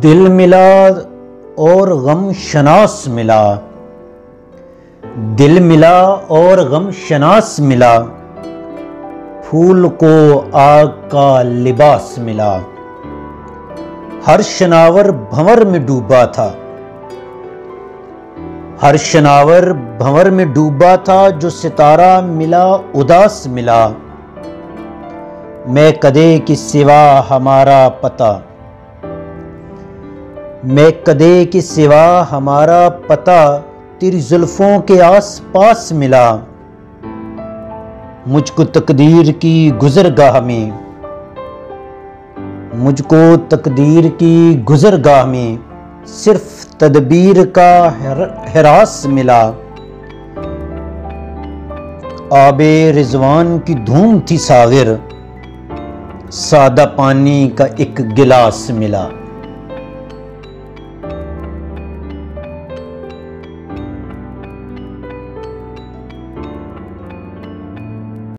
दिल मिला और गम शनास मिला, दिल मिला और गम शनास मिला, फूल को आग का लिबास मिला। हर शनावर भंवर में डूबा था, हर शनावर भंवर में डूबा था, जो सितारा मिला उदास मिला। मैं कदे की सिवा हमारा पता, मैं कदे की सिवा हमारा पता, तेरी जुल्फों के आस पास मिला। मुझको तकदीर की गुज़रगाह में, मुझको तकदीर की गुज़रगाह में सिर्फ तदबीर का हिरास मिला। आबे रिजवान की धूम थी सागिर, सादा पानी का एक गिलास मिला।